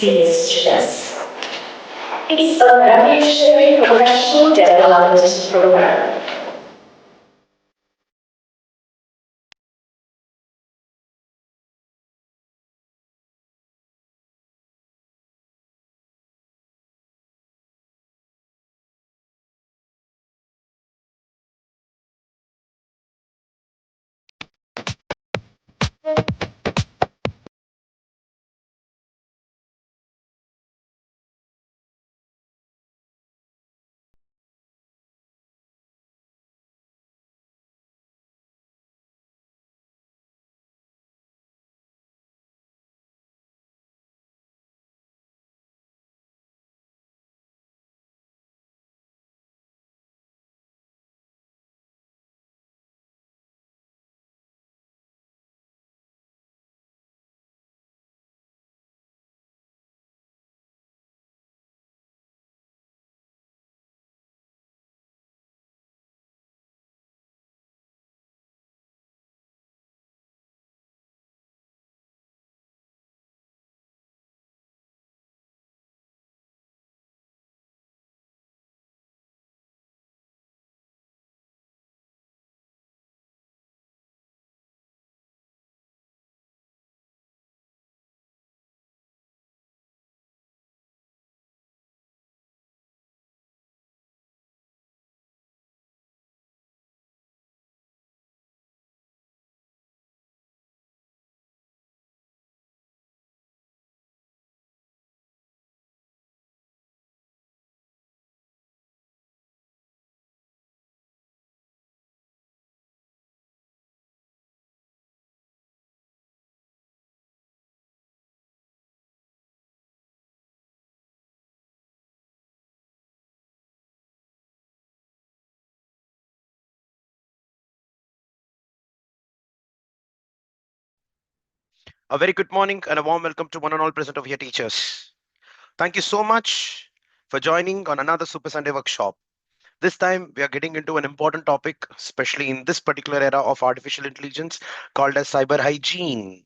CSGEMS. It's a revolutionary professional development program. A very good morning and a warm welcome to one and all present of your teachers. Thank you so much for joining on another Super Sunday workshop. This time we are getting into an important topic, especially in this particular era of artificial intelligence called as cyber hygiene.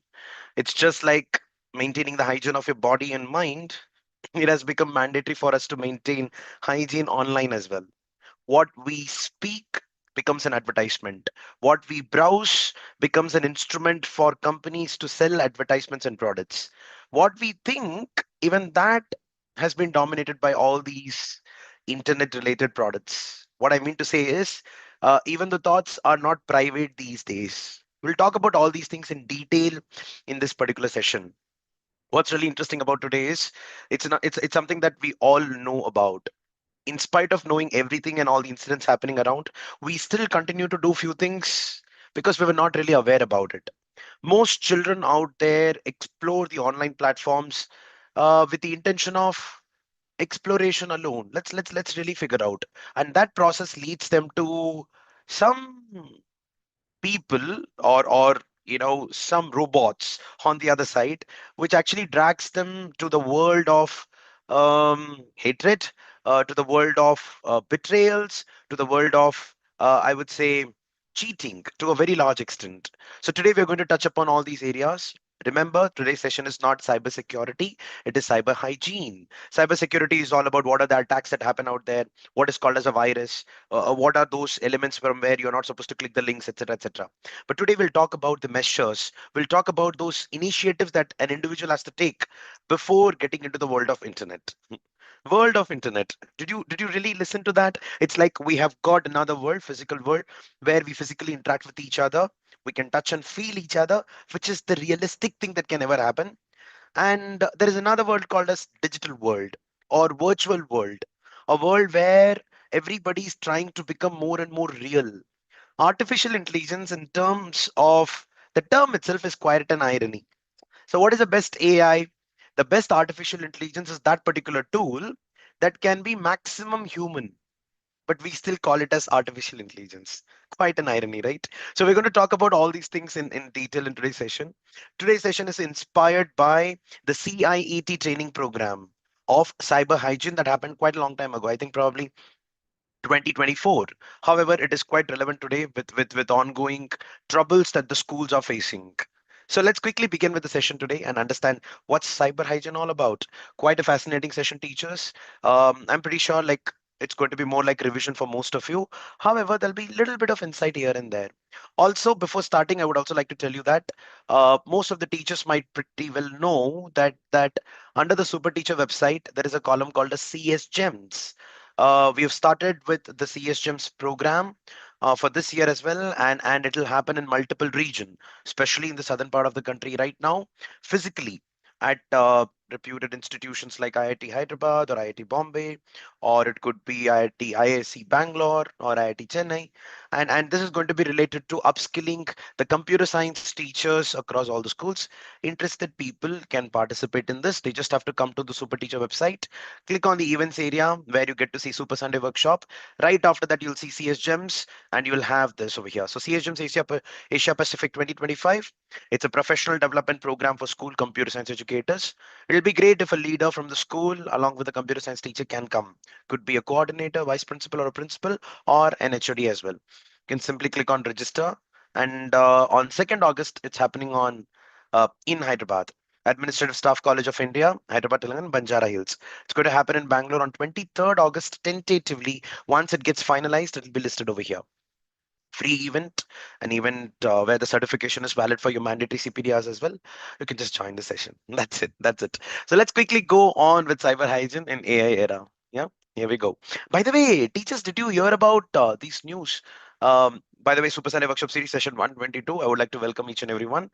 It's just like maintaining the hygiene of your body and mind. It has become mandatory for us to maintain hygiene online as well. What we speak becomes an advertisement. What we browse becomes an instrument for companies to sell advertisements and products. What we think, even that has been dominated by all these internet related products. What I mean to say is, even the thoughts are not private these days. We'll talk about all these things in detail in this particular session. What's really interesting about today is it's something that we all know about. In spite of knowing everything and all the incidents happening around, we still continue to do few things because we were not really aware about it. Most children out there explore the online platforms with the intention of exploration alone. Let's really figure out, and that process leads them to some people or some robots on the other side, which actually drags them to the world of hatred, to the world of betrayals, to the world of I would say cheating to a very large extent. So today we're going to touch upon all these areas. Remember, today's session is not cybersecurity, it is cyber hygiene. Cybersecurity is all about what are the attacks that happen out there, what is called as a virus, what are those elements from where you're not supposed to click the links, etc., etc. But today we'll talk about the measures. We'll talk about those initiatives that an individual has to take before getting into the world of internet. World of internet. Did you really listen to that? It's like we have got another world, physical world, where we physically interact with each other. We can touch and feel each other, which is the realistic thing that can ever happen. And there is another world called as digital world or virtual world, a world where everybody is trying to become more and more real. Artificial intelligence, in terms of the term itself, is quite an irony. So, what is the best AI? The best artificial intelligence is that particular tool that can be maximum human, but we still call it as artificial intelligence. Quite an irony, right? So we're going to talk about all these things in detail in today's session. Today's session is inspired by the CIET training program of cyber hygiene that happened quite a long time ago. I think probably 2024. However, it is quite relevant today with ongoing troubles that the schools are facing. So let's quickly begin with the session today and understand what's cyber hygiene all about. Quite a fascinating session, teachers. I'm pretty sure like it's going to be more like revision for most of you. However, there'll be a little bit of insight here and there. Also, before starting, I would also like to tell you that most of the teachers might pretty well know that under the Super Teacher website, there is a column called a CSGEMS. We have started with the CSGEMS program for this year as well, and it'll happen in multiple regions, especially in the southern part of the country right now, physically at reputed institutions like IIT Hyderabad or IIT Bombay, or it could be IIC Bangalore or IIT Chennai. And this is going to be related to upskilling the computer science teachers across all the schools. Interested people can participate in this. They just have to come to the Super Teacher website, click on the events area where you get to see Super Sunday Workshop. Right after that, you'll see CS Gems and you will have this over here. So CS Gems Asia Pacific 2025. It's a professional development program for school computer science educators. It'll be great if a leader from the school, along with a computer science teacher, can come. Could be a coordinator, vice principal, or a principal, or an HOD as well. You can simply click on register. And on 2nd August, it's happening on in Hyderabad. Administrative Staff College of India, Hyderabad, Telangana, Banjara Hills. It's going to happen in Bangalore on 23rd August, tentatively. Once it gets finalized, it'll be listed over here. Free event, an event where the certification is valid for your mandatory CPDRs as well. You can just join the session. That's it. That's it. So let's quickly go on with cyber hygiene in AI era. Yeah, here we go. By the way, teachers, did you hear about these news? By the way, Super Sunday Workshop Series Session 122. I would like to welcome each and everyone.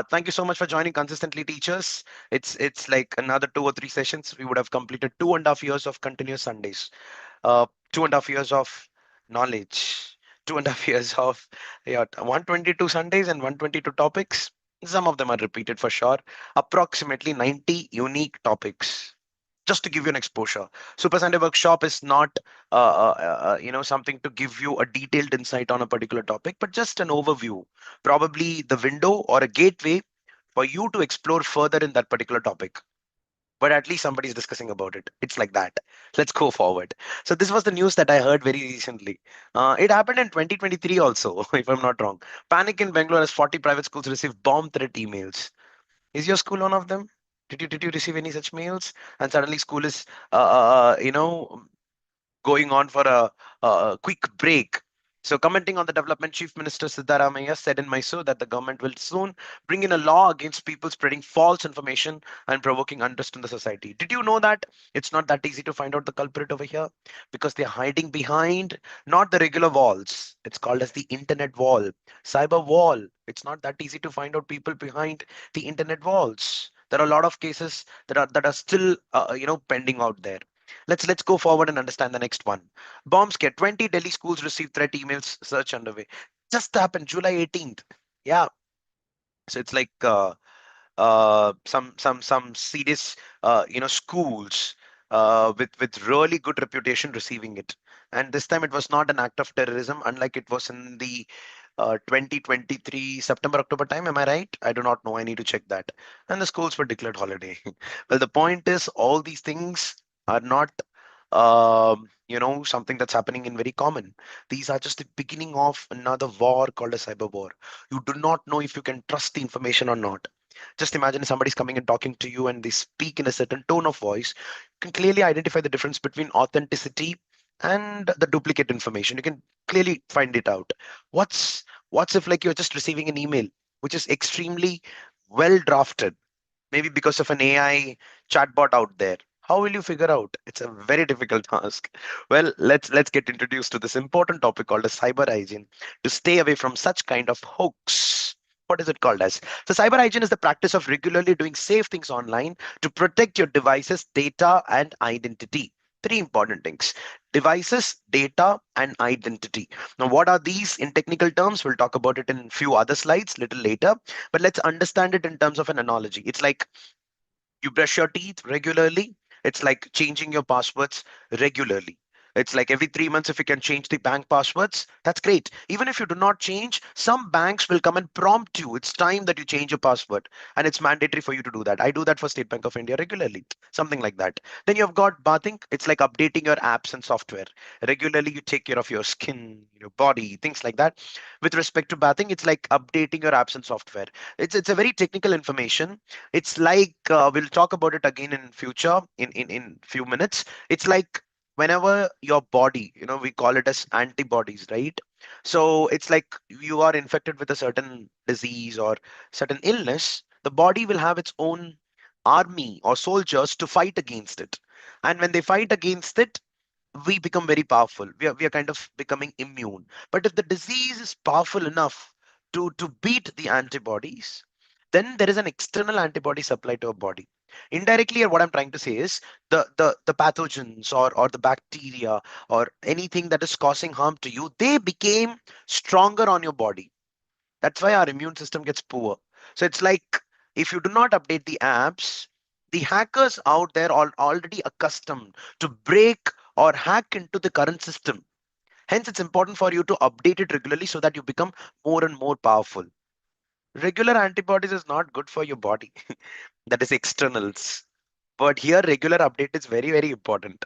Thank you so much for joining consistently, teachers. It's like another 2 or 3 sessions. We would have completed 2.5 years of continuous Sundays. 2.5 years of knowledge, 2.5 years of, yeah, 122 Sundays and 122 topics. Some of them are repeated for sure. Approximately 90 unique topics. Just to give you an exposure, Super Sunday Workshop is not, something to give you a detailed insight on a particular topic, but just an overview, probably the window or a gateway for you to explore further in that particular topic, but at least somebody's discussing about it. It's like that. Let's go forward. So this was the news that I heard very recently. It happened in 2023 also, if I'm not wrong. Panic in Bangalore as 40 private schools receive bomb threat emails. Is your school one of them? Did you receive any such mails? And suddenly school is going on for a quick break. So, commenting on the development, Chief Minister Siddharamaiah said in Mysore that the government will soon bring in a law against people spreading false information and provoking unrest in the society. Did you know that it's not that easy to find out the culprit over here? Because they're hiding behind not the regular walls. It's called as the internet wall, cyber wall. It's not that easy to find out people behind the internet walls. There are a lot of cases that are still pending out there. Let's go forward and understand the next one. Bomb scare. 20 Delhi schools received threat emails. Search underway. Just happened July 18th. Yeah. So it's like some serious schools with really good reputation receiving it. And this time it was not an act of terrorism, unlike it was in the 2023 September October time. Am I right? I do not know. I need to check that. And the schools were declared holiday. Well, the point is, all these things are not something that's happening in very common. These are just the beginning of another war called a cyber war. You do not know if you can trust the information or not. Just imagine somebody's coming and talking to you and they speak in a certain tone of voice. You can clearly identify the difference between authenticity and the duplicate information. You can clearly find it out. What's if like you're just receiving an email which is extremely well drafted, maybe because of an AI chatbot out there? How will you figure out? It's a very difficult task. Well, let's get introduced to this important topic called as cyber hygiene to stay away from such kind of hoax. What is it called as? So cyber hygiene is the practice of regularly doing safe things online to protect your devices, data, and identity. Three important things: devices, data, and identity. Now, what are these in technical terms? We'll talk about it in few other slides little later, but let's understand it in terms of an analogy. It's like you brush your teeth regularly. It's like changing your passwords regularly. It's like every 3 months, if you can change the bank passwords, that's great. Even if you do not change, some banks will come and prompt you. It's time that you change your password, and it's mandatory for you to do that. I do that for State Bank of India regularly, something like that. Then you've got bathing. It's like updating your apps and software. Regularly, you take care of your skin, your body, things like that. With respect to bathing, it's like updating your apps and software. It's a very technical information. It's like we'll talk about it again in future in few minutes. It's like whenever your body, we call it as antibodies, right? So it's like you are infected with a certain disease or certain illness, the body will have its own army or soldiers to fight against it. And when they fight against it, we become very powerful. We are kind of becoming immune. But if the disease is powerful enough to beat the antibodies, then there is an external antibody supply to our body. Indirectly, what I'm trying to say is the pathogens or the bacteria or anything that is causing harm to you, they became stronger on your body. That's why our immune system gets poor. So it's like if you do not update the apps, the hackers out there are already accustomed to break or hack into the current system. Hence, it's important for you to update it regularly so that you become more and more powerful. Regular antibodies is not good for your body. That is externals. But here, regular update is very, very important.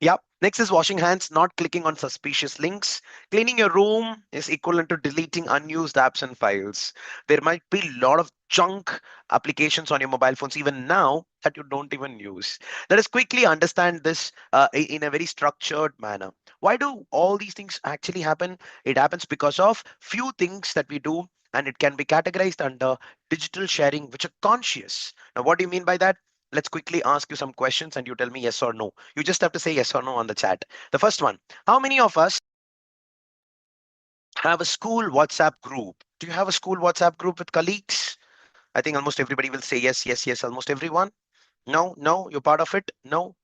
Yep. Next is washing hands, not clicking on suspicious links. Cleaning your room is equivalent to deleting unused apps and files. There might be a lot of junk applications on your mobile phones even now that you don't even use. Let us quickly understand this in a very structured manner. Why do all these things actually happen? It happens because of few things that we do, and it can be categorized under digital sharing, which are conscious. Now, what do you mean by that? Let's quickly ask you some questions and you tell me yes or no. You just have to say yes or no on the chat. The first one, how many of us have a school WhatsApp group? Do you have a school WhatsApp group with colleagues? I think almost everybody will say yes, yes, yes, almost everyone. No, no, you're part of it. No,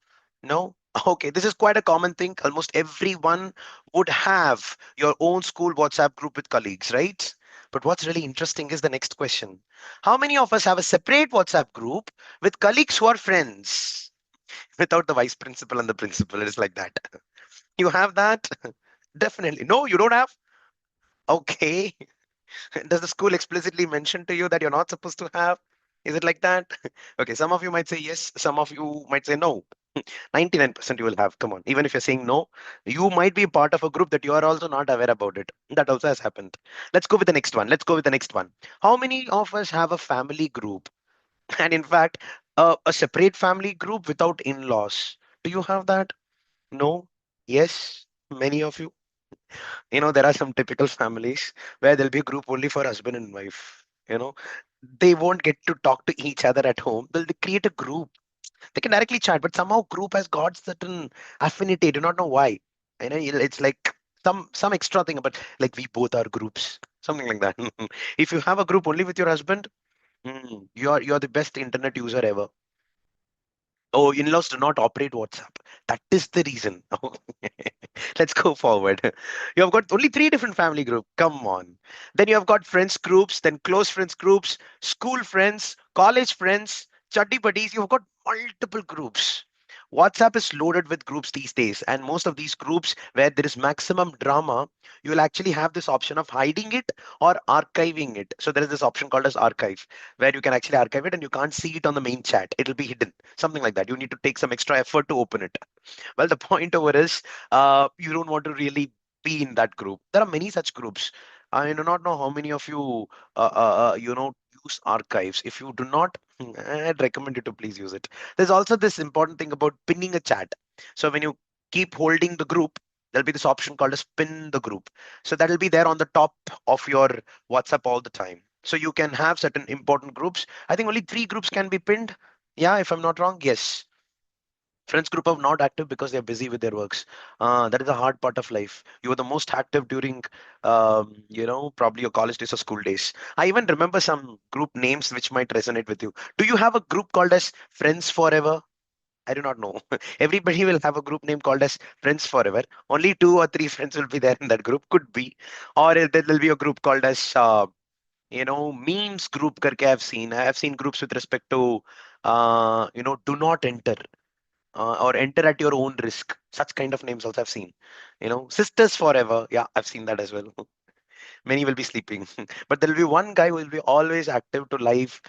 no. Okay, this is quite a common thing. Almost everyone would have your own school WhatsApp group with colleagues, right? But what's really interesting is the next question. How many of us have a separate WhatsApp group with colleagues who are friends without the vice principal and the principal? It's like that. You have that? Definitely. No, you don't have? Okay. Does the school explicitly mention to you that you're not supposed to have? Is it like that? Okay, some of you might say yes, some of you might say no. 99% you will have. Come on. Even if you're saying no, you might be part of a group that you are also not aware about it. That also has happened. Let's go with the next one. Let's go with the next one. How many of us have a family group? And in fact, a separate family group without in-laws. Do you have that? No? Yes? Many of you? There are some typical families where there'll be a group only for husband and wife. They won't get to talk to each other at home. They'll create a group. They can directly chat, but somehow group has got certain affinity. I do not know why. It's like some extra thing about like we both are groups, something like that. If you have a group only with your husband, you're the best internet user ever. Oh, in-laws do not operate WhatsApp. That is the reason. Let's go forward. You have got only three different family group. Come on. Then you have got friends groups, then close friends groups, school friends, college friends, chuddy buddies. You've got multiple groups. WhatsApp is loaded with groups these days, and most of these groups where there is maximum drama, you will actually have this option of hiding it or archiving it. So there is this option called as archive, where you can actually archive it and you can't see it on the main chat. It'll be hidden, something like that. You need to take some extra effort to open it. Well, the point over is you don't want to really be in that group. There are many such groups. I do not know how many of you, use archives. If you do not, I'd recommend you to please use it. There's also this important thing about pinning a chat. So when you keep holding the group, there'll be this option called as pin the group. So that'll be there on the top of your WhatsApp all the time. So you can have certain important groups. I think only three groups can be pinned. Yeah, if I'm not wrong, yes. Friends group are not active because they're busy with their works. That is a hard part of life. You were the most active during, probably your college days or school days. I even remember some group names which might resonate with you. Do you have a group called as Friends Forever? I do not know. Everybody will have a group name called as Friends Forever. Only two or three friends will be there in that group. Could be, or there'll be a group called as memes group. Karke I've seen. I have seen groups with respect to, do not enter. or enter at your own risk. Such kind of names also I've seen. Sisters Forever. Yeah, I've seen that as well. Many will be sleeping, but there will be one guy who will be always active to live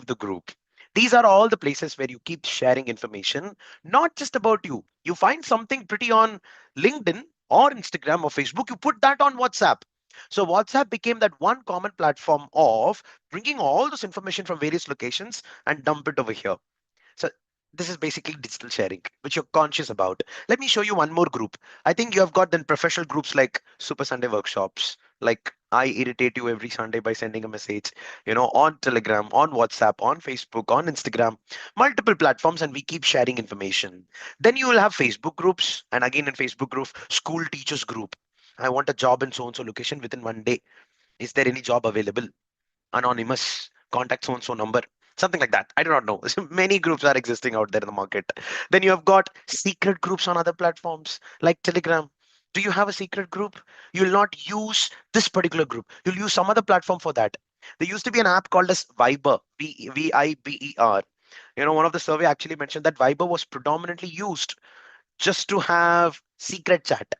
the group. These are all the places where you keep sharing information, not just about you. You find something pretty on LinkedIn or Instagram or Facebook, you put that on WhatsApp. So WhatsApp became that one common platform of bringing all this information from various locations and dump it over here. So this is basically digital sharing, which you're conscious about. Let me show you one more group. I think you have got then professional groups like Super Sunday workshops, like I irritate you every Sunday by sending a message, on Telegram, on WhatsApp, on Facebook, on Instagram, multiple platforms, and we keep sharing information. Then you will have Facebook groups, and again in Facebook group, school teachers group. I want a job in so and so location within one day. Is there any job available? Anonymous, contact so and so number, something like that. I do not know. Many groups are existing out there in the market. Then you have got secret groups on other platforms like Telegram. Do you have a secret group? You will not use this particular group. You'll use some other platform for that. There used to be an app called as Viber, Viber. One of the survey actually mentioned that Viber was predominantly used just to have secret chat.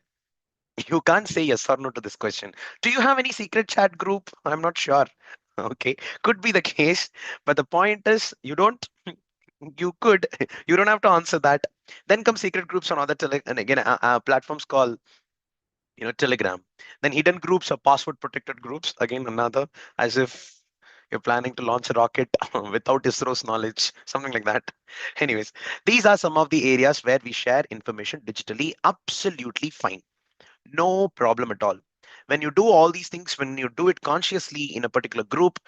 You can't say yes or no to this question. Do you have any secret chat group? I'm not sure. Okay, could be the case, but the point is you don't. You could. You don't have to answer that. Then come secret groups on other and again platforms called Telegram. Then hidden groups or password protected groups. Again another, as if you're planning to launch a rocket without ISRO's knowledge, something like that. Anyways, these are some of the areas where we share information digitally. Absolutely fine, no problem at all. When you do all these things, when you do it consciously in a particular group,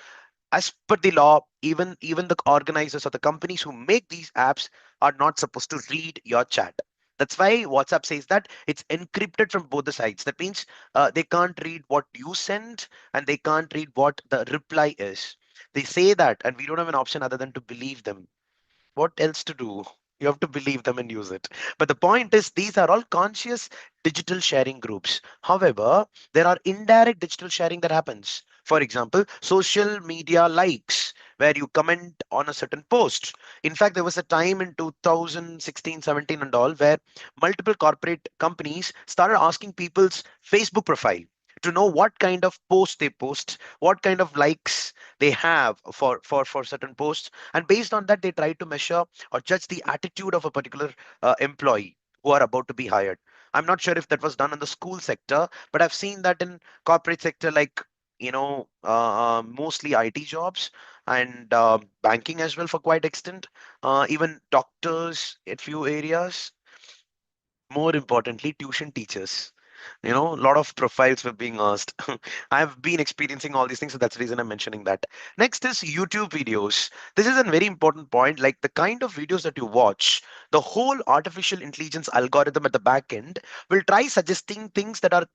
as per the law, even the organizers or the companies who make these apps are not supposed to read your chat. That's why WhatsApp says that it's encrypted from both the sides. That means they can't read what you send and they can't read what the reply is. They say that, and we don't have an option other than to believe them. What else to do? You have to believe them and use it. But the point is, these are all conscious digital sharing groups. However, there are indirect digital sharing that happens. For example, social media likes, where you comment on a certain post. In fact, there was a time in 2016, 17, and all where multiple corporate companies started asking people's Facebook profile to know what kind of post they post, what kind of likes they have for certain posts, and based on that they try to measure or judge the attitude of a particular employee who are about to be hired. I'm not sure if that was done in the school sector, but I've seen that in corporate sector, like mostly IT jobs and banking as well for quite extent, even doctors in few areas, more importantly tuition teachers. A lot of profiles were being asked. I've been experiencing all these things, so that's the reason I'm mentioning that. Next is YouTube videos. This is a very important point. Like the kind of videos that you watch, the whole artificial intelligence algorithm at the back end will try suggesting things that are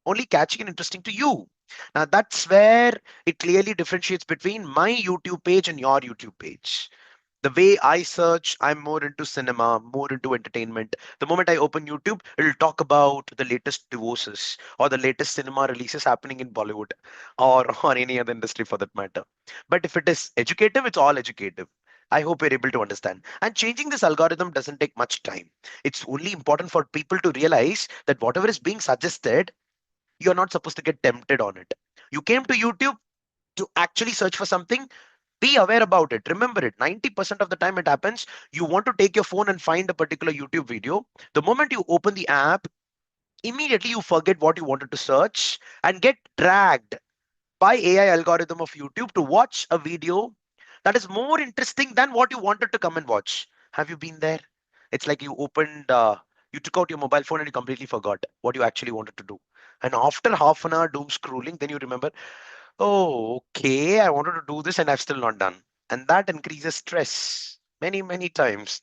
only catchy and interesting to you. Now that's where it clearly differentiates between my YouTube page and your YouTube page. The way I search, I'm more into cinema, more into entertainment. The moment I open YouTube, it'll talk about the latest divorces or the latest cinema releases happening in Bollywood or any other industry for that matter. But if it is educative, it's all educative. I hope you're able to understand. And changing this algorithm doesn't take much time. It's only important for people to realize that whatever is being suggested, you're not supposed to get tempted on it. You came to YouTube to actually search for something, be aware about it. Remember it. 90% of the time it happens. You want to take your phone and find a particular YouTube video. The moment you open the app, immediately you forget what you wanted to search and get dragged by AI algorithm of YouTube to watch a video that is more interesting than what you wanted to come and watch. Have you been there? It's like you took out your mobile phone and you completely forgot what you actually wanted to do. And after half an hour doom scrolling, then you remember, oh, okay, I wanted to do this and I've still not done. And that increases stress many, many times.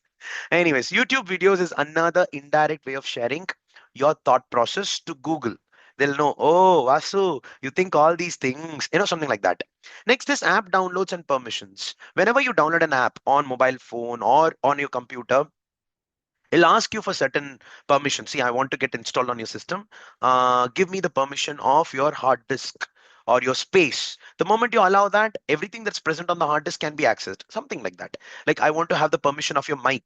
Anyways, YouTube videos is another indirect way of sharing your thought process to Google. They'll know, oh, Vasu, you think all these things, something like that. Next is app downloads and permissions. Whenever you download an app on mobile phone or on your computer, it'll ask you for certain permission. See, I want to get installed on your system. Give me the permission of your hard disk or your space. The moment you allow that, everything that's present on the hard disk can be accessed. Something like that. Like I want to have the permission of your mic.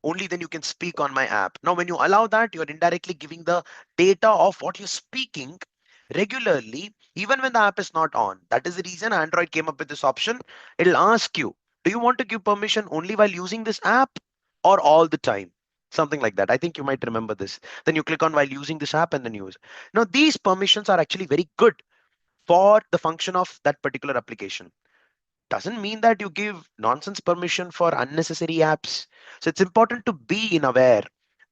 Only then you can speak on my app. Now, when you allow that, you're indirectly giving the data of what you're speaking regularly, even when the app is not on. That is the reason Android came up with this option. It'll ask you, do you want to give permission only while using this app or all the time? Something like that. I think you might remember this. Then you click on while using this app and then use. Now, these permissions are actually very good for the function of that particular application. Doesn't mean that you give nonsense permission for unnecessary apps. So it's important to be in aware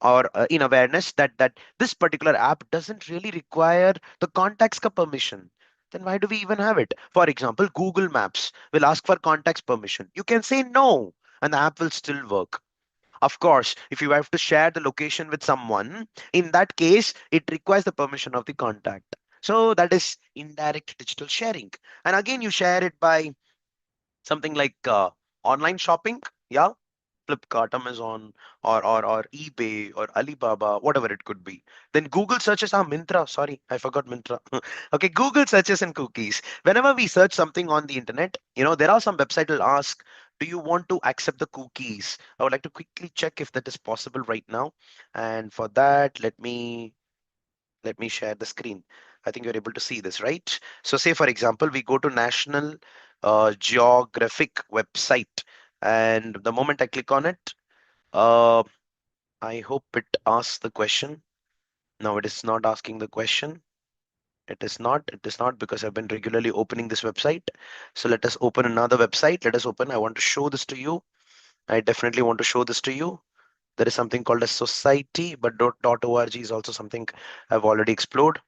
or in awareness that this particular app doesn't really require the contacts ka permission. Then why do we even have it? For example, Google Maps will ask for contacts permission. You can say no and the app will still work. Of course, if you have to share the location with someone, in that case, it requires the permission of the contact. So that is indirect digital sharing. And again, you share it by something like online shopping, yeah, Flipkart, Amazon, or eBay or Alibaba, whatever it could be. Then Google searches are Mintra. Sorry, I forgot Mintra. Okay, Google searches and cookies. Whenever we search something on the internet, there are some website will ask, do you want to accept the cookies? I would like to quickly check if that is possible right now. And for that, let me share the screen. I think you're able to see this, right? So say, for example, we go to National Geographic website. And the moment I click on it, uh, I hope it asks the question. No, it is not asking the question. It is not. It is not because I've been regularly opening this website. So let us open another website. Let us open. I want to show this to you. I definitely want to show this to you. There is something called a society, but .org is also something I've already explored.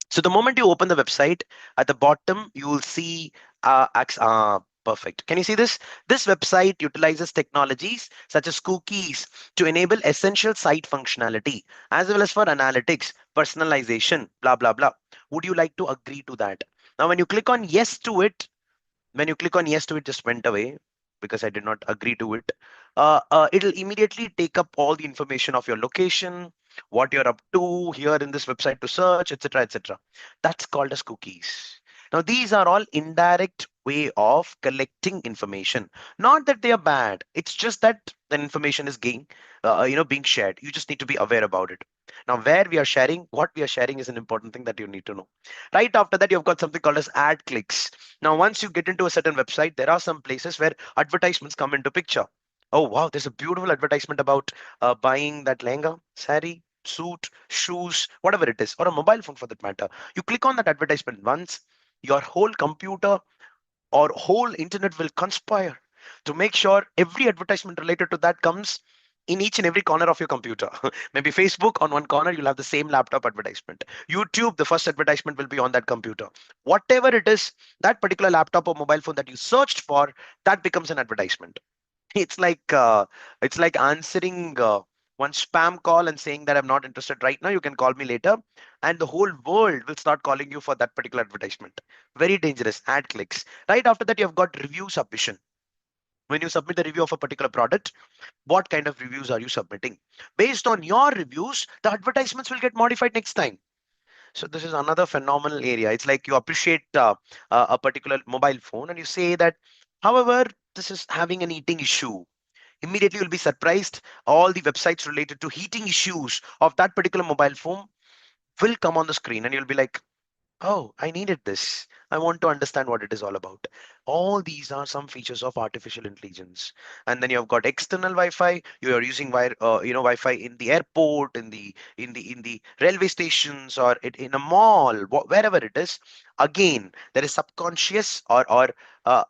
So the moment you open the website, at the bottom, you will see perfect. Can you see this? This website utilizes technologies such as cookies to enable essential site functionality as well as for analytics, personalization, blah, blah, blah. Would you like to agree to that? Now, when you click on yes to it, just went away because I did not agree to it. It'll immediately take up all the information of your location, what you're up to here in this website to search, etc., etc. That's called as cookies. Now, these are all indirect way of collecting information. Not that they are bad. It's just that the information is being shared. You just need to be aware about it. Now, where we are sharing, what we are sharing is an important thing that you need to know. Right after that, you've got something called as ad clicks. Now, once you get into a certain website, there are some places where advertisements come into picture. Oh, wow, there's a beautiful advertisement about buying that lehenga, sari, suit, shoes, whatever it is, or a mobile phone for that matter. You click on that advertisement once, your whole computer or whole internet will conspire to make sure every advertisement related to that comes in each and every corner of your computer. Maybe Facebook on one corner, you'll have the same laptop advertisement. YouTube, the first advertisement will be on that computer. Whatever it is, that particular laptop or mobile phone that you searched for, that becomes an advertisement. It's like answering one spam call and saying that I'm not interested right now. You can call me later, and the whole world will start calling you for that particular advertisement. Very dangerous. Ad clicks. Right after that, you've got review submission. When you submit the review of a particular product, what kind of reviews are you submitting? Based on your reviews, the advertisements will get modified next time. So this is another phenomenal area. It's like you appreciate a particular mobile phone and you say that, however, this is having an heating issue. Immediately you'll be surprised. All the websites related to heating issues of that particular mobile phone will come on the screen and you'll be like, oh, I needed this. I want to understand what it is all about. All these are some features of artificial intelligence. And then you've got external Wi-Fi. You are using Wi-Fi in the airport, in the railway stations, or in a mall, wherever it is. Again, there is subconscious or uh,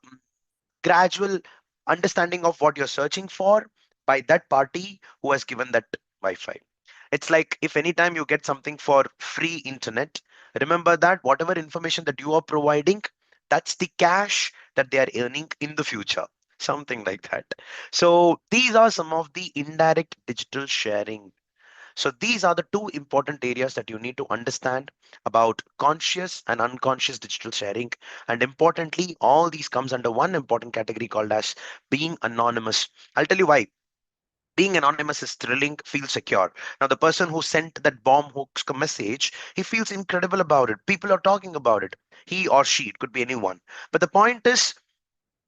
gradual understanding of what you're searching for by that party who has given that Wi-Fi. It's like if anytime you get something for free internet, remember that whatever information that you are providing, that's the cash that they are earning in the future. Something like that. So these are some of the indirect digital sharing. So these are the two important areas that you need to understand about conscious and unconscious digital sharing. And importantly, all these comes under one important category called as being anonymous. I'll tell you why. Being anonymous is thrilling, feels secure. Now, the person who sent that bomb hoax message, he feels incredible about it. People are talking about it. He or she, it could be anyone. But the point is,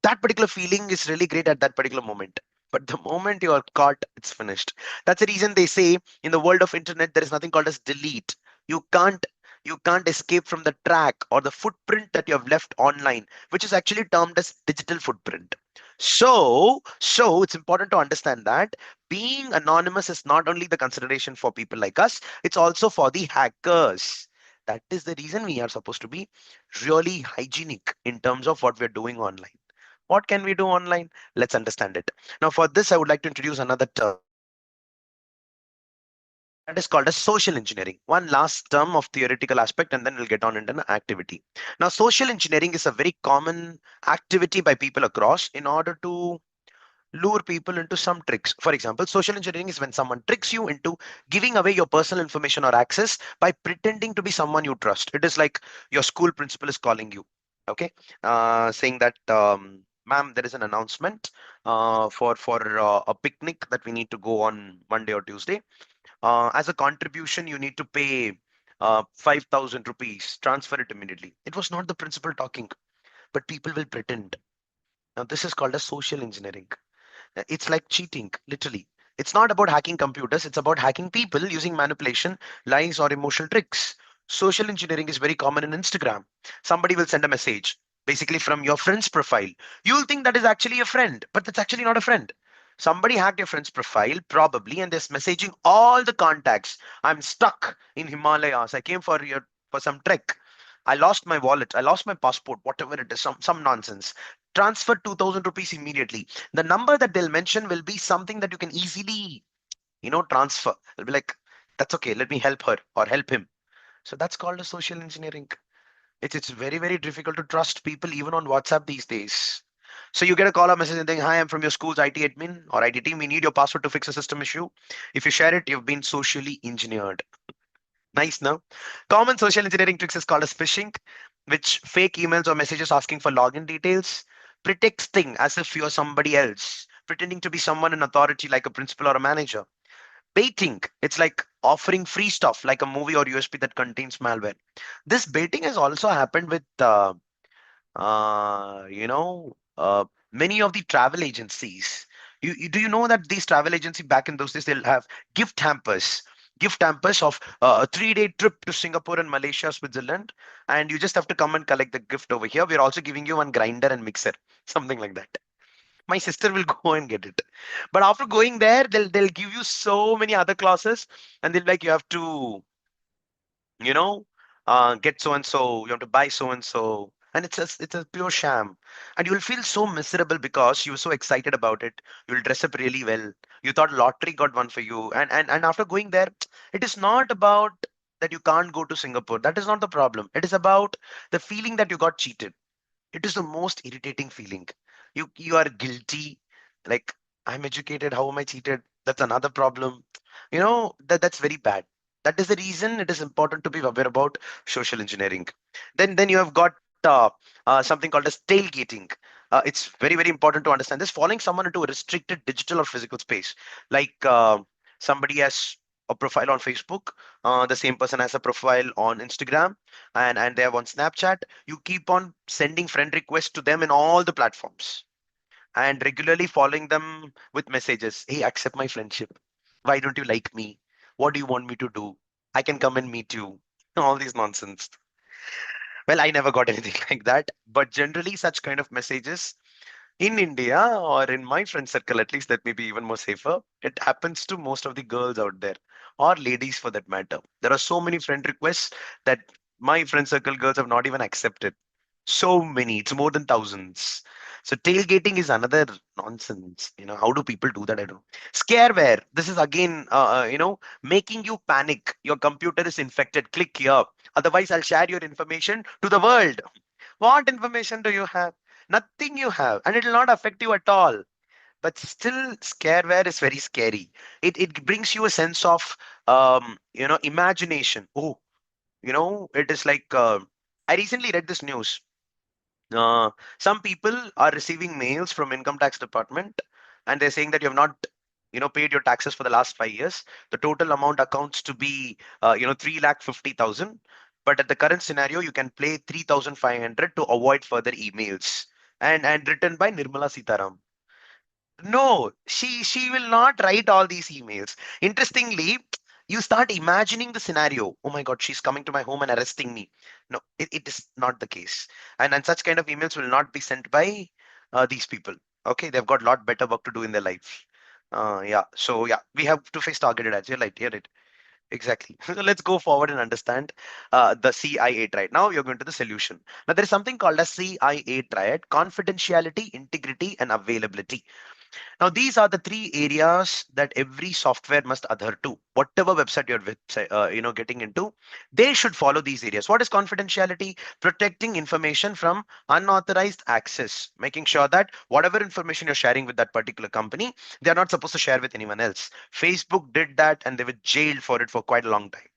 that particular feeling is really great at that particular moment. But the moment you are caught, it's finished. That's the reason they say in the world of internet there is nothing called as delete. You can't you can't escape from the track or the footprint that you have left online, which is actually termed as digital footprint. So it's important to understand that being anonymous is not only the consideration for people like us, it's also for the hackers. That is the reason we are supposed to be really hygienic in terms of what we're doing online. What can we do online? Let's understand it. Now, for this, I would like to introduce another term that is called as social engineering. One last term of theoretical aspect, and then we'll get on into an activity. Now, social engineering is a very common activity by people across in order to lure people into some tricks. For example, social engineering is when someone tricks you into giving away your personal information or access by pretending to be someone you trust. It is like your school principal is calling you, okay, saying that, ma'am, there is an announcement for a picnic that we need to go on Monday or Tuesday. As a contribution, you need to pay 5,000 rupees. Transfer it immediately. It was not the principal talking, but people will pretend. Now, this is called as social engineering. It's like cheating, literally. It's not about hacking computers, it's about hacking people using manipulation, lies, or emotional tricks. Social engineering is very common in Instagram. Somebody will send a message, basically from your friend's profile. You'll think that is actually a friend, but that's actually not a friend. Somebody hacked your friend's profile, probably, and they're messaging all the contacts. I'm stuck in Himalayas. I came for some trek. I lost my wallet. I lost my passport, whatever it is, some nonsense. Transfer 2,000 rupees immediately. The number that they'll mention will be something that you can easily, transfer. It'll be like, that's okay, let me help her or help him. So that's called a social engineering. It's very, very difficult to trust people even on WhatsApp these days. So you get a call or message and think, hi, I'm from your school's IT admin or IT team. We need your password to fix a system issue. If you share it, you've been socially engineered. Nice, no? Common social engineering tricks is called as phishing, which fake emails or messages asking for login details, pretexting as if you're somebody else, pretending to be someone in authority like a principal or a manager. Baiting, it's like offering free stuff like a movie or USB that contains malware. This baiting has also happened with many of the travel agencies. Do you know that these travel agency back in those days they'll have gift hampers, gift hampers of a 3-day trip to Singapore and Malaysia, Switzerland, and you just have to come and collect the gift over here. We're also giving you one grinder and mixer, something like that. My sister will go and get it, but after going there, they'll give you so many other clauses, and they'll like you have to you know get so and so, you have to buy so and it's a pure sham, and you'll feel so miserable because you were so excited about it. You'll dress up really well, you thought lottery got one for you, and after going there, it is not about that you can't go to Singapore. That is not the problem. It is about the feeling that you got cheated. It is the most irritating feeling. You are guilty, like, I'm educated, how am I cheated? That's another problem. That's very bad. That is the reason it is important to be aware about social engineering. Then you have got something called as tailgating. It's very, very important to understand this. Following someone into a restricted digital or physical space, like somebody has a profile on Facebook, the same person has a profile on Instagram, and they have on Snapchat. You keep on sending friend requests to them in all the platforms and regularly following them with messages. Hey, accept my friendship. Why don't you like me? What do you want me to do? I can come and meet you. All these nonsense. Well, I never got anything like that. But generally, such kind of messages in India or in my friend circle, at least, that may be even more safer. It happens to most of the girls out there, or ladies for that matter. There are so many friend requests that my friend circle girls have not even accepted. So many, it's more than thousands. So tailgating is another nonsense. How do people do that? I don't know. Scareware. This is again, making you panic. Your computer is infected. Click here. Otherwise, I'll share your information to the world. What information do you have? Nothing you have, and it will not affect you at all. But still, scareware is very scary. It brings you a sense of imagination. Oh, it is like I recently read this news. Some people are receiving mails from income tax department, and they're saying that you have not paid your taxes for the last 5 years. The total amount accounts to be 3,50,000, but at the current scenario you can pay 3,500 to avoid further emails, and written by Nirmala Sitaram. No, she will not write all these emails. Interestingly, you start imagining the scenario. Oh my God, she's coming to my home and arresting me. No, it is not the case. And such kind of emails will not be sent by these people. Okay, they've got a lot better work to do in their life. Yeah. So yeah, we have to face targeted ads. You're right. You're right. Exactly. So let's go forward and understand the CIA triad. Now you're going to the solution. Now there is something called a CIA triad: confidentiality, integrity, and availability. Now, these are the three areas that every software must adhere to. Whatever website you're getting into, they should follow these areas. What is confidentiality? Protecting information from unauthorized access, making sure that whatever information you're sharing with that particular company, they are not supposed to share with anyone else. Facebook did that, and they were jailed for it for quite a long time.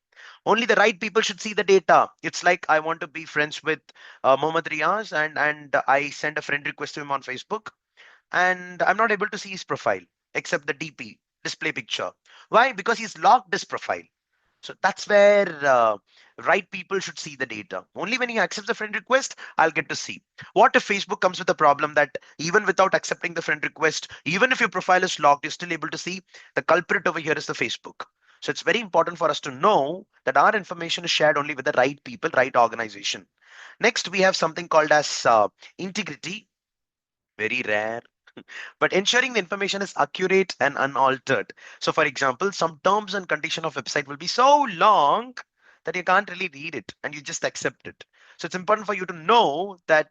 Only the right people should see the data. It's like I want to be friends with Mohammad Riaz, and I send a friend request to him on Facebook, and I'm not able to see his profile except the DP display picture. Why? Because he's locked his profile. So that's where right people should see the data. Only when he accepts the friend request, I'll get to see. What if Facebook comes with a problem that even without accepting the friend request, even if your profile is locked, you're still able to see the culprit over here is the Facebook. So it's very important for us to know that our information is shared only with the right people, right organization. Next, we have something called as integrity. Very rare, but ensuring the information is accurate and unaltered. So for example, some terms and condition of website will be so long that you can't really read it and you just accept it. So it's important for you to know that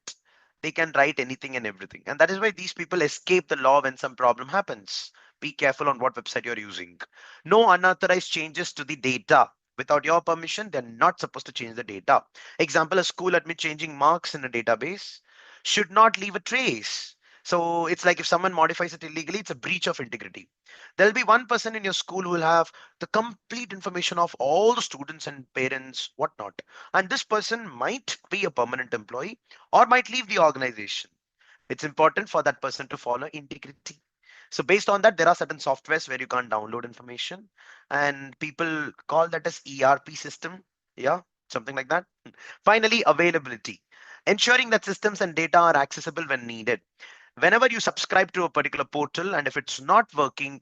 they can write anything and everything, and that is why these people escape the law when some problem happens. Be careful on what website you're using. No unauthorized changes to the data. Without your permission, they're not supposed to change the data. Example, a school admin changing marks in a database should not leave a trace. So it's like if someone modifies it illegally, it's a breach of integrity. There'll be one person in your school who will have the complete information of all the students and parents, whatnot. And this person might be a permanent employee or might leave the organization. It's important for that person to follow integrity. So based on that, there are certain softwares where you can't download information, and people call that as ERP system. Yeah, something like that. Finally, availability. Ensuring that systems and data are accessible when needed. Whenever you subscribe to a particular portal and if it's not working,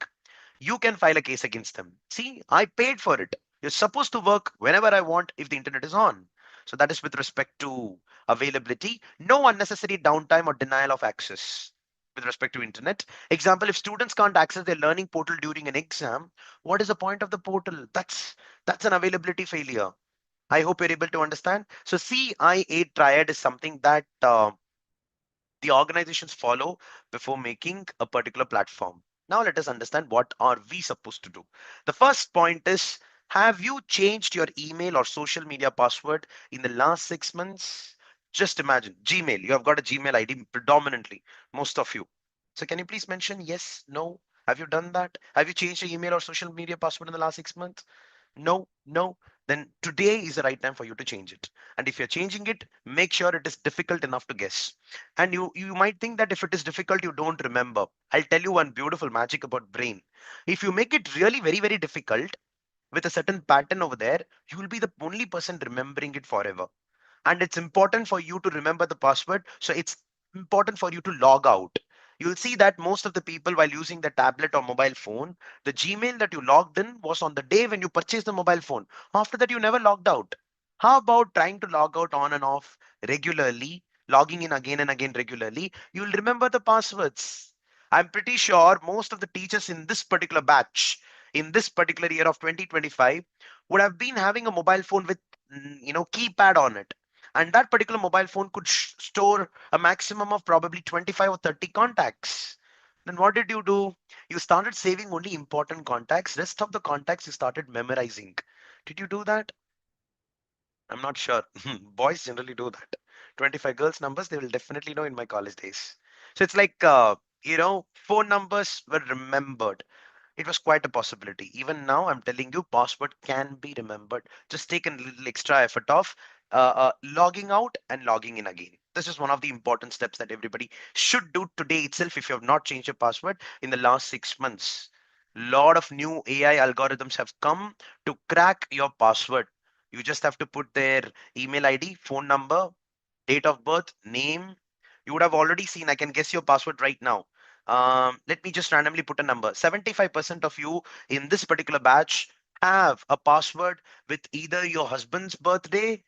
you can file a case against them. See, I paid for it. You're supposed to work whenever I want if the internet is on. So that is with respect to availability. No unnecessary downtime or denial of access with respect to internet. Example, if students can't access their learning portal during an exam, what is the point of the portal? That's an availability failure. I hope you're able to understand. So CIA triad is something that the organizations follow before making a particular platform. Now let us understand what are we supposed to do. The first point is, have you changed your email or social media password in the last 6 months? Just imagine Gmail. You have got a Gmail ID predominantly, most of you. So can you please mention yes, no? Have you done that? Have you changed your email or social media password in the last 6 months? No, no. Then today is the right time for you to change it. And if you're changing it, make sure it is difficult enough to guess. And you might think that if it is difficult, you don't remember. I'll tell you one beautiful magic about brain. If you make it really very, very difficult with a certain pattern over there, you will be the only person remembering it forever. And it's important for you to remember the password, so it's important for you to log out. You'll see that most of the people, while using the tablet or mobile phone, the Gmail that you logged in was on the day when you purchased the mobile phone. After that, you never logged out. How about trying to log out on and off regularly, logging in again and again regularly? You'll remember the passwords. I'm pretty sure most of the teachers in this particular batch, in this particular year of 2025, would have been having a mobile phone with keypad on it, and that particular mobile phone could store a maximum of probably 25 or 30 contacts. Then what did you do? You started saving only important contacts. Rest of the contacts you started memorizing. Did you do that? I'm not sure. Boys generally do that. 25 girls numbers, they will definitely know in my college days. So it's like, phone numbers were remembered. It was quite a possibility. Even now, I'm telling you, password can be remembered. Just take a little extra effort of logging out and logging in again. This is one of the important steps that everybody should do today itself if you have not changed your password in the last 6 months. Lot of new AI algorithms have come to crack your password. You just have to put their email ID, phone number, date of birth, name. You would have already seen, I can guess your password right now. Let me just randomly put a number. 75% of you in this particular batch have a password with either your husband's birthday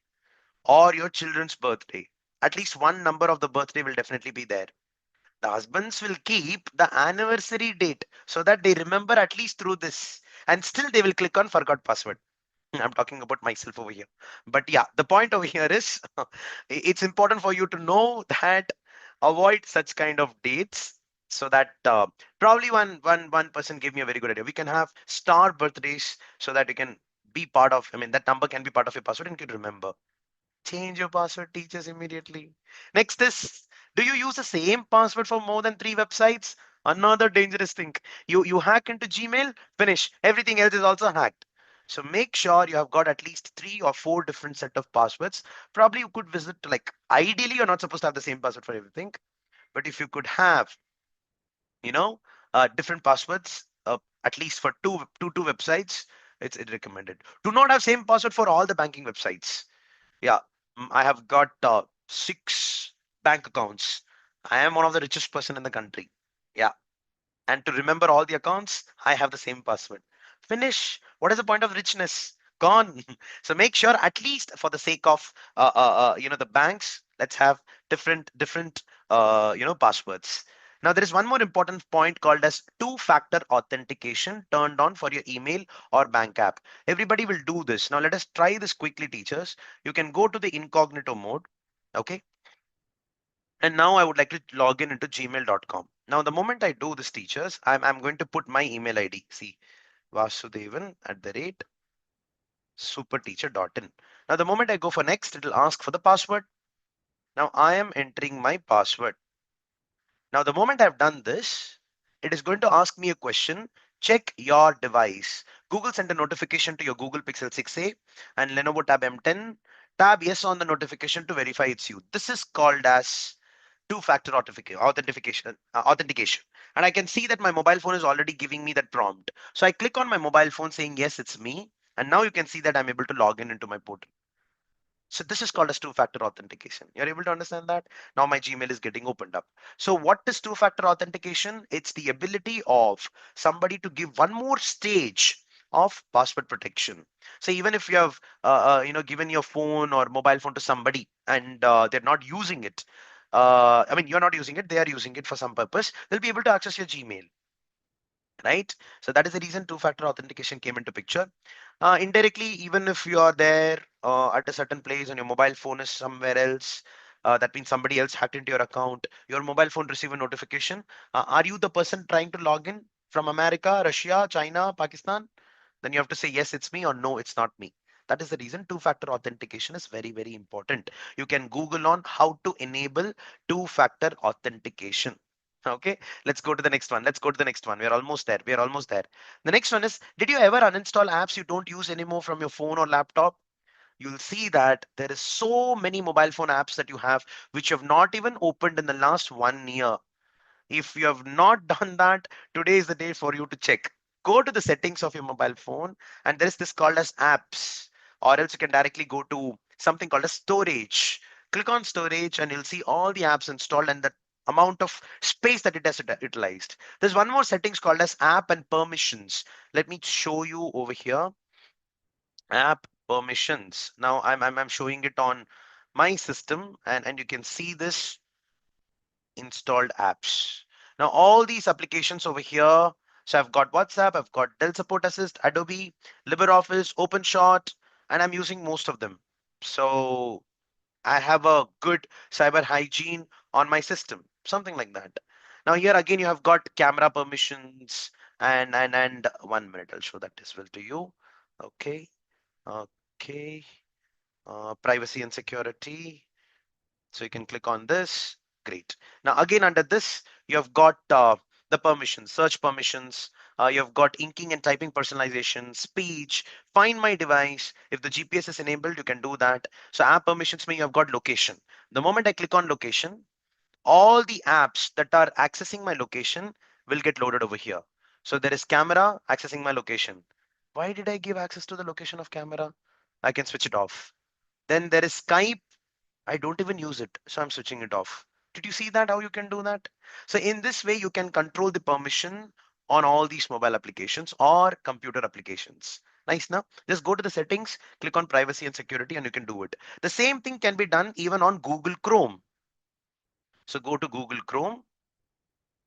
or your children's birthday. At least one number of the birthday will definitely be there. The husbands will keep the anniversary date so that they remember at least through this, and still they will click on forgot password. I'm talking about myself over here. But yeah, the point over here is it's important for you to know that avoid such kind of dates, so that probably one person gave me a very good idea. We can have star birthdays so that you can be part of, I mean, that number can be part of your password and you can remember. Change your password, teachers, immediately. Next is, do you use the same password for more than 3 websites? Another dangerous thing. You hack into Gmail, finish. Everything else is also hacked. So make sure you have got at least 3 or 4 different set of passwords. Probably you could visit, like, ideally you're not supposed to have the same password for everything, but if you could have, you know, different passwords, at least for two websites, it's recommended. Do not have same password for all the banking websites. Yeah, I have got 6 bank accounts. I am one of the richest person in the country. Yeah, and to remember all the accounts, I have the same password. Finish. What is the point of richness? Gone. So make sure, at least for the sake of the banks, let's have different passwords. Now there is one more important point called as two-factor authentication turned on for your email or bank app. Everybody will do this. Now let us try this quickly, teachers. You can go to the incognito mode. Okay, and now I would like to log in into gmail.com. Now, the moment I do this, teachers, I'm going to put my email ID. See, Vasudevan at the rate superteacher.in. Now, the moment I go for next, it will ask for the password. Now, I am entering my password. Now, the moment I've done this, it is going to ask me a question. Check your device. Google sent a notification to your Google Pixel 6a and Lenovo Tab M10. Tab yes on the notification to verify it's you. This is called as two-factor authentication, and I can see that my mobile phone is already giving me that prompt. So I click on my mobile phone saying yes, it's me, and now you can see that I'm able to log in into my portal. So this is called as two-factor authentication. You're able to understand that? Now my Gmail is getting opened up. So what is two-factor authentication? It's the ability of somebody to give one more stage of password protection. So even if you have given your phone or mobile phone to somebody and they're not using it, I mean, you're not using it, they are using it for some purpose, they'll be able to access your Gmail, right? So that is the reason two-factor authentication came into picture. Indirectly, even if you are there at a certain place and your mobile phone is somewhere else, that means somebody else hacked into your account, your mobile phone receive a notification. Are you the person trying to log in from America, Russia, China, Pakistan? Then you have to say yes, it's me, or no, it's not me. That is the reason two-factor authentication is very, very important. You can Google on how to enable two-factor authentication. Okay, let's go to the next one. Let's go to the next one. We're almost there. We're almost there. The next one is, did you ever uninstall apps you don't use anymore from your phone or laptop? You'll see that there is so many mobile phone apps that you have which you have not even opened in the last 1 year. If you have not done that, today is the day for you to check. Go to the settings of your mobile phone, and there is this called as apps, or else you can directly go to something called as storage. Click on storage and you'll see all the apps installed and the amount of space that it has utilized. There's one more settings called as app and permissions. Let me show you over here. App permissions. Now I'm showing it on my system, and you can see this installed apps. Now all these applications over here, so I've got WhatsApp, I've got Dell Support Assist, Adobe, LibreOffice, OpenShot, and I'm using most of them. So I have a good cyber hygiene on my system, something like that. Now here again you have got camera permissions, and 1 minute, I'll show that as well to you. Okay, okay, privacy and security. So you can click on this. Great. Now again under this, you have got the permissions, search permissions. You've got inking and typing personalization, speech, find my device. If the GPS is enabled, you can do that. So app permissions mean you've got location. The moment I click on location, all the apps that are accessing my location will get loaded over here. So there is camera accessing my location. Why did I give access to the location of camera? I can switch it off. Then there is Skype. I don't even use it, so I'm switching it off. Did you see that how you can do that? So in this way, you can control the permission on all these mobile applications or computer applications. Nice now. Just go to the settings, click on privacy and security, and you can do it. The same thing can be done even on Google Chrome. So go to Google Chrome.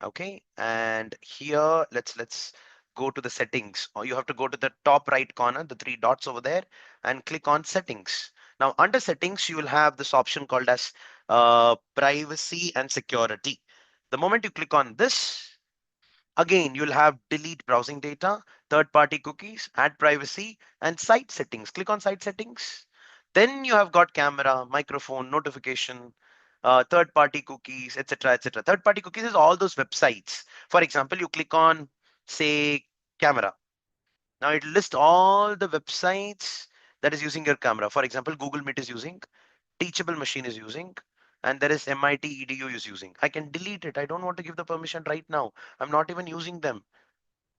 Okay, and here let's go to the settings, or you have to go to the top right corner, the three dots over there, and click on settings. Now under settings you will have this option called as privacy and security. The moment you click on this, again, you'll have delete browsing data, third-party cookies, add privacy, and site settings. Click on site settings. Then you have got camera, microphone, notification, third-party cookies, etc., etc. Third-party cookies is all those websites. For example, you click on, say, camera. Now it lists all the websites that is using your camera. For example, Google Meet is using, Teachable Machine is using, and there is MIT EDU is using. I can delete it. I don't want to give the permission right now. I'm not even using them.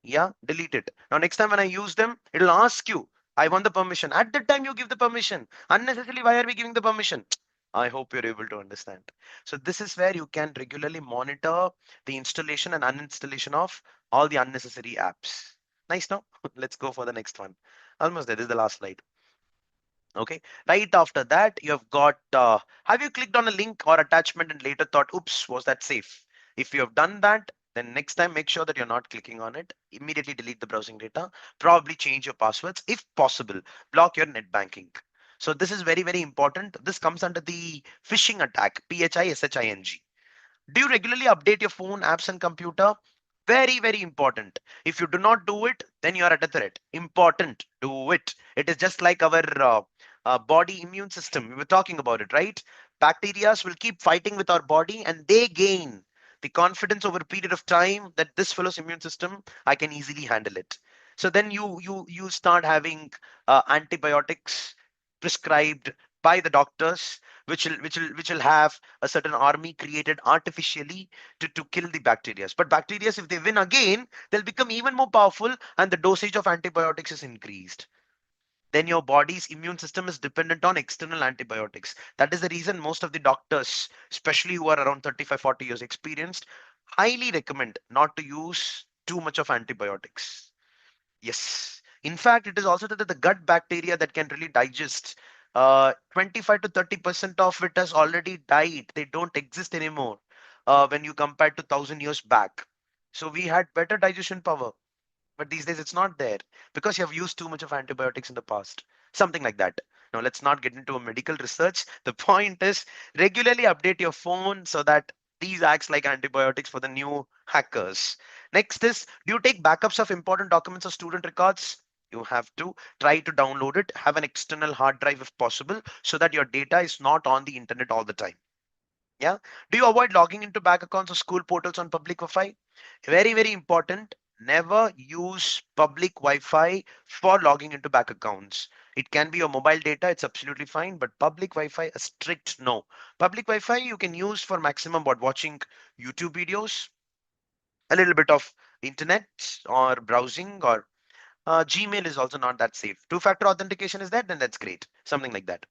Yeah, delete it. Now next time when I use them, it'll ask you, I want the permission. At that time you give the permission. Unnecessarily, why are we giving the permission? I hope you're able to understand. So this is where you can regularly monitor the installation and uninstallation of all the unnecessary apps. Nice now. Let's go for the next one. Almost there. This is the last slide. Okay, right after that you have got have you clicked on a link or attachment and later thought, oops, was that safe? If you have done that, then next time make sure that you're not clicking on it. Immediately delete the browsing data, probably change your passwords if possible, block your net banking. So this is very, very important. This comes under the phishing attack, phishing. Do you regularly update your phone, apps, and computer? Very, very important. If you do not do it, then you are at a threat. Important. Do it. It is just like our body immune system. We were talking about it, right? Bacteria will keep fighting with our body and they gain the confidence over a period of time that this fellow's immune system, I can easily handle it. So then you start having antibiotics prescribed by the doctors, which will have a certain army created artificially to kill the bacteria. But bacteria, if they win again, they'll become even more powerful and the dosage of antibiotics is increased. Then your body's immune system is dependent on external antibiotics. That is the reason most of the doctors, especially who are around 35, 40 years experienced, highly recommend not to use too much of antibiotics. Yes. In fact, it is also that the gut bacteria that can really digest 25 to 30% of it has already died. They don't exist anymore when you compare to 1,000 years back. So we had better digestion power. But these days it's not there because you have used too much of antibiotics in the past. Something like that. Now let's not get into a medical research. The point is regularly update your phone so that these acts like antibiotics for the new hackers. Next is, do you take backups of important documents or student records? You have to try to download it, have an external hard drive if possible, so that your data is not on the internet all the time. Yeah. Do you avoid logging into bank accounts or school portals on public Wi-Fi? Very, very important. Never use public Wi-Fi for logging into bank accounts. It can be your mobile data, it's absolutely fine, but public Wi-Fi, a strict no. Public Wi-Fi you can use for maximum what watching YouTube videos, a little bit of internet or browsing or Gmail is also not that safe. Two-factor authentication is that, then that's great. Something like that.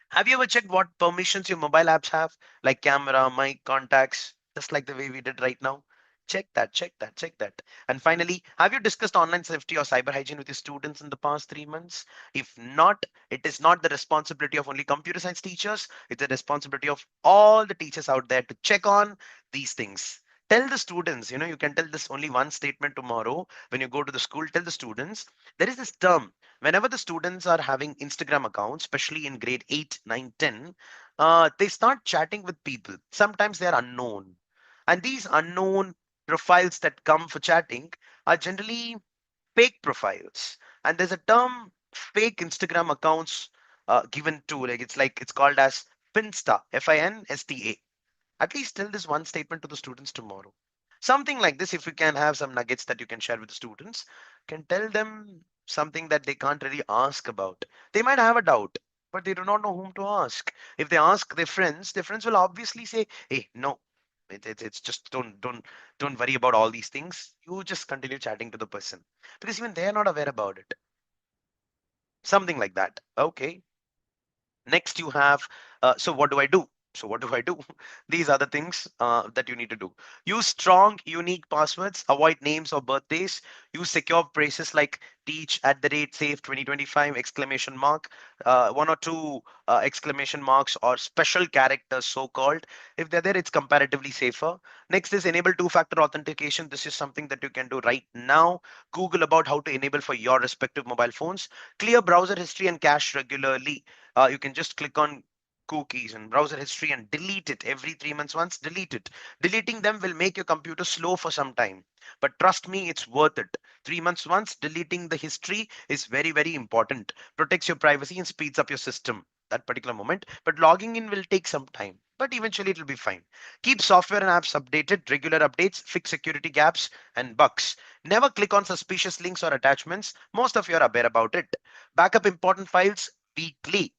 Have you ever checked what permissions your mobile apps have, like camera, mic, contacts, just like the way we did right now? Check that, check that, check that. And finally, have you discussed online safety or cyber hygiene with your students in the past 3 months? If not, it is not the responsibility of only computer science teachers. It's the responsibility of all the teachers out there to check on these things. Tell the students, you can tell this only one statement tomorrow when you go to the school. Tell the students there is this term whenever the students are having Instagram accounts, especially in grade 8, 9, 10, they start chatting with people. Sometimes they are unknown. And these unknown profiles that come for chatting are generally fake profiles. And there's a term fake Instagram accounts given to, like it's called as Finsta, Finsta. At least tell this one statement to the students tomorrow. Something like this, if you can have some nuggets that you can share with the students, can tell them something that they can't really ask about. They might have a doubt, but they do not know whom to ask. If they ask their friends will obviously say, hey, no. It's just don't worry about all these things. You just continue chatting to the person because even they are not aware about it. Something like that. Okay. Next, you have. So what do I do? So what do I do? These are the things that you need to do. Use strong, unique passwords. Avoid names or birthdays. Use secure phrases like teach at the rate safe 2025 exclamation mark, one or two exclamation marks or special characters so called. If they're there, it's comparatively safer. Next is enable two-factor authentication. This is something that you can do right now. Google about how to enable for your respective mobile phones. Clear browser history and cache regularly. You can just click on cookies and browser history and delete it every 3 months once. Delete it. Deleting them will make your computer slow for some time, but trust me, it's worth it. 3 months once deleting the history is very, very important. Protects your privacy and speeds up your system that particular moment, but logging in will take some time, but eventually it will be fine. Keep software and apps updated. Regular updates fix security gaps and bugs. Never click on suspicious links or attachments. Most of you are aware about it. Backup important files weekly.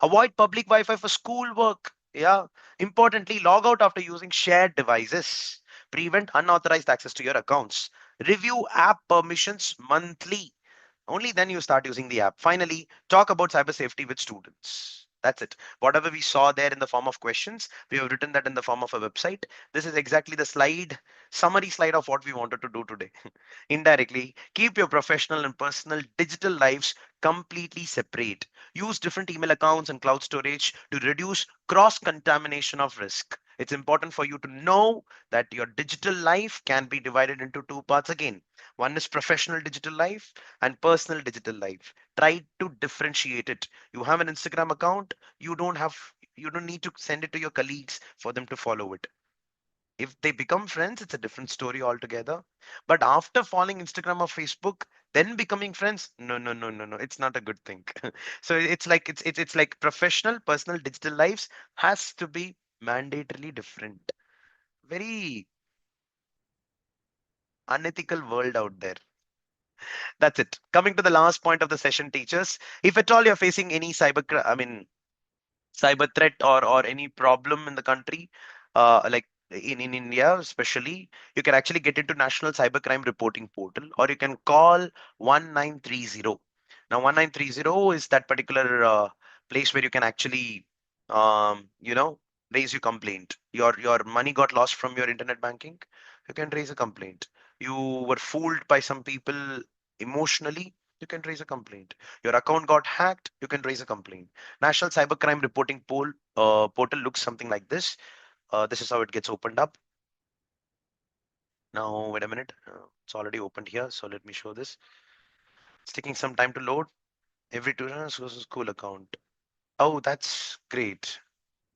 Avoid public Wi-Fi for schoolwork. Yeah. Importantly, log out after using shared devices. Prevent unauthorized access to your accounts. Review app permissions monthly. Only then you start using the app. Finally, talk about cyber safety with students. That's it. Whatever we saw there in the form of questions, we have written that in the form of a website. This is exactly the summary slide of what we wanted to do today. Indirectly, keep your professional and personal digital lives completely separate. Use different email accounts and cloud storage to reduce cross contamination of risk. It's important for you to know that your digital life can be divided into two parts again. One is professional digital life and personal digital life. Try to differentiate it. You have an Instagram account, you don't need to send it to your colleagues for them to follow it. If they become friends, it's a different story altogether. But after following Instagram or Facebook, then becoming friends, no, no, no, no, no. It's not a good thing. So it's like professional, personal, digital lives has to be mandatorily different. Very unethical world out there. That's it. Coming to the last point of the session, teachers. If at all you're facing any cyber threat or any problem in the country, like in India especially, you can actually get into National Cybercrime Reporting Portal or you can call 1930. Now 1930 is that particular place where you can actually you know raise your complaint. Your money got lost from your internet banking, you can raise a complaint. You were fooled by some people emotionally, you can raise a complaint. Your account got hacked, you can raise a complaint. National Cybercrime Reporting Portal looks something like this. This is how it gets opened up. Now, wait a minute. It's already opened here, so let me show this. It's taking some time to load. Every tutor has a school account. Oh, that's great.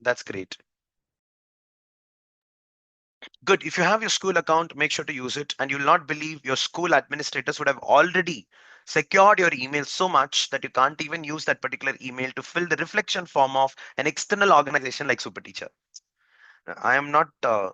That's great. Good. If you have your school account, make sure to use it. And you'll not believe your school administrators would have already secured your email so much that you can't even use that particular email to fill the reflection form of an external organization like Super Teacher. I am not a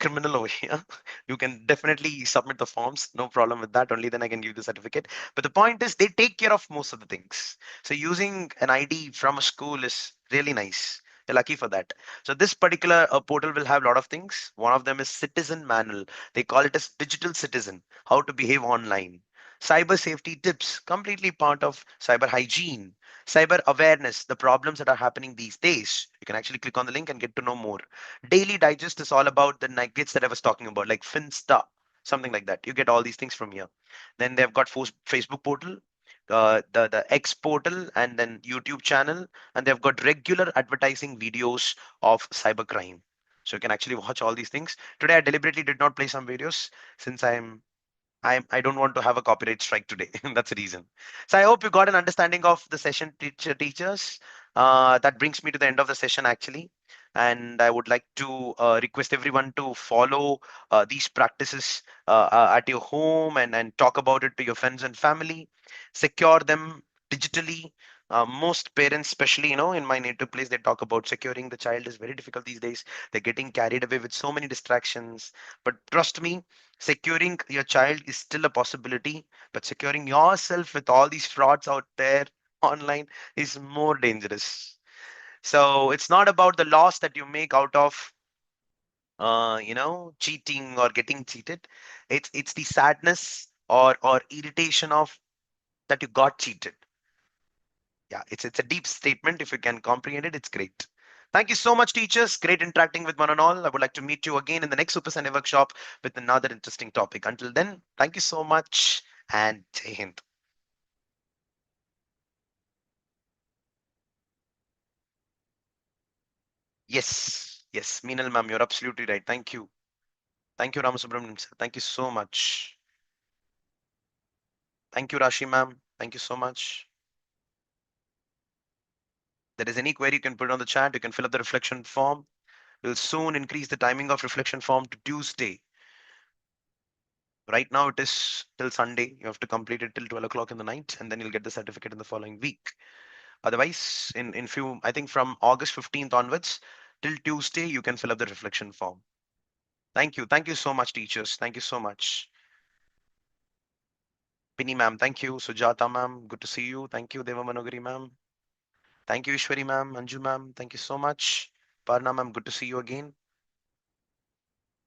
criminal over here. You can definitely submit the forms, no problem with that. Only then I can give the certificate. But the point is, they take care of most of the things. So using an ID from a school is really nice. You're lucky for that. So this particular portal will have a lot of things. One of them is Citizen Manual. They call it as Digital Citizen, how to behave online. Cyber safety tips, completely part of cyber hygiene. Cyber awareness, the problems that are happening these days. You can actually click on the link and get to know more. Daily Digest is all about the nuggets that I was talking about, like Finsta, something like that. You get all these things from here. Then they've got Facebook portal, the X portal, and then YouTube channel, and they've got regular advertising videos of cybercrime. So you can actually watch all these things. Today I deliberately did not play some videos since I don't want to have a copyright strike today. That's the reason. So I hope you got an understanding of the session, teachers. That brings me to the end of the session actually. And I would like to request everyone to follow these practices at your home and talk about it to your friends and family. Secure them digitally. Most parents, especially in my native place, they talk about securing the child is very difficult these days. They're getting carried away with so many distractions. But trust me, securing your child is still a possibility, but securing yourself with all these frauds out there online is more dangerous. So it's not about the loss that you make out of cheating or getting cheated. It's the sadness or irritation of that you got cheated. Yeah, it's a deep statement. If you can comprehend it, it's great. Thank you so much, teachers. Great interacting with one and all. I would like to meet you again in the next Super Sunday workshop with another interesting topic. Until then, thank you so much and Jai Hind. Yes, yes, Meenal ma'am, you're absolutely right. Thank you. Thank you, Ramasubramanian sir. Thank you so much. Thank you, Rashi ma'am. Thank you so much. If there is any query, you can put it on the chat. You can fill up the reflection form. We'll soon increase the timing of reflection form to Tuesday. Right now, it is till Sunday. You have to complete it till 12 o'clock in the night, and then you'll get the certificate in the following week. Otherwise, in few, I think from August 15th onwards till Tuesday, you can fill up the reflection form. Thank you. Thank you so much, teachers. Thank you so much. Pinny ma'am, thank you. Sujata ma'am, good to see you. Thank you. Deva Manogari ma'am. Thank you, Ishwari ma'am. Anju ma'am, thank you so much. Parna ma'am, good to see you again.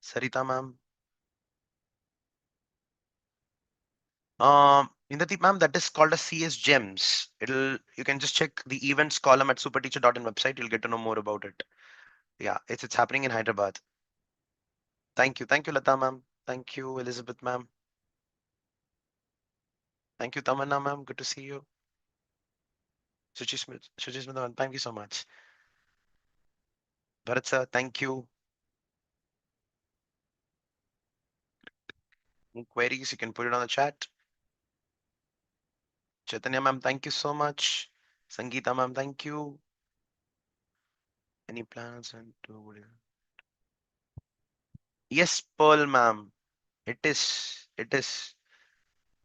Sarita ma'am. Indradeep ma'am, that is called a CSGEMS. You can just check the events column at superteacher.in website. You'll get to know more about it. Yeah, it's happening in Hyderabad. Thank you, Lata ma'am. Thank you, Elizabeth ma'am. Thank you, Tamanna ma'am. Good to see you. Suchi Smith ma'am, thank you so much. Bharat sir, thank you. Any queries, you can put it on the chat. Chaitanya ma'am, thank you so much. Sangeeta ma'am, thank you. Any plans and yes, Pearl ma'am. It is.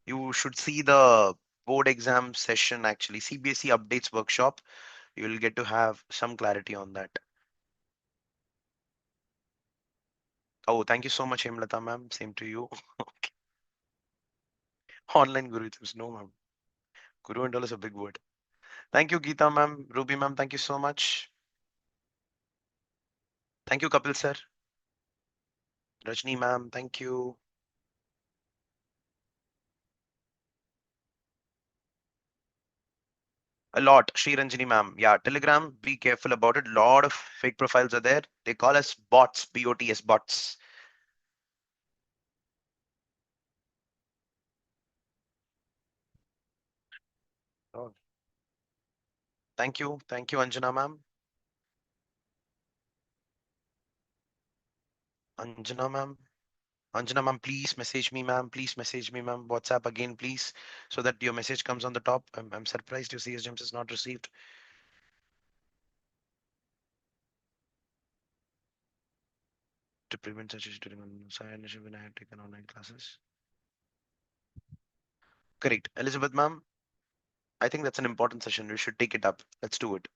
You should see the board exam session actually, CBSE updates workshop. You will get to have some clarity on that. Oh, thank you so much, Hemlata ma'am. Same to you. Online guru, no ma'am. Guru and all is a big word. Thank you, Geeta ma'am. Ruby ma'am, thank you so much. Thank you, Kapil sir. Rajni ma'am, thank you. A lot. Sri Ranjini ma'am. Yeah, Telegram, be careful about it. Lot of fake profiles are there. They call us bots, BOTS, bots. Oh, thank you. Thank you, Anjana ma'am. Anjana ma'am. Anjana ma'am, please message me, ma'am. Please message me, ma'am. WhatsApp again, please, so that your message comes on the top. I'm surprised your CSGEMS is not received. To prevent such issues during when I had taken online classes. Correct. Elizabeth ma'am, I think that's an important session. We should take it up. Let's do it.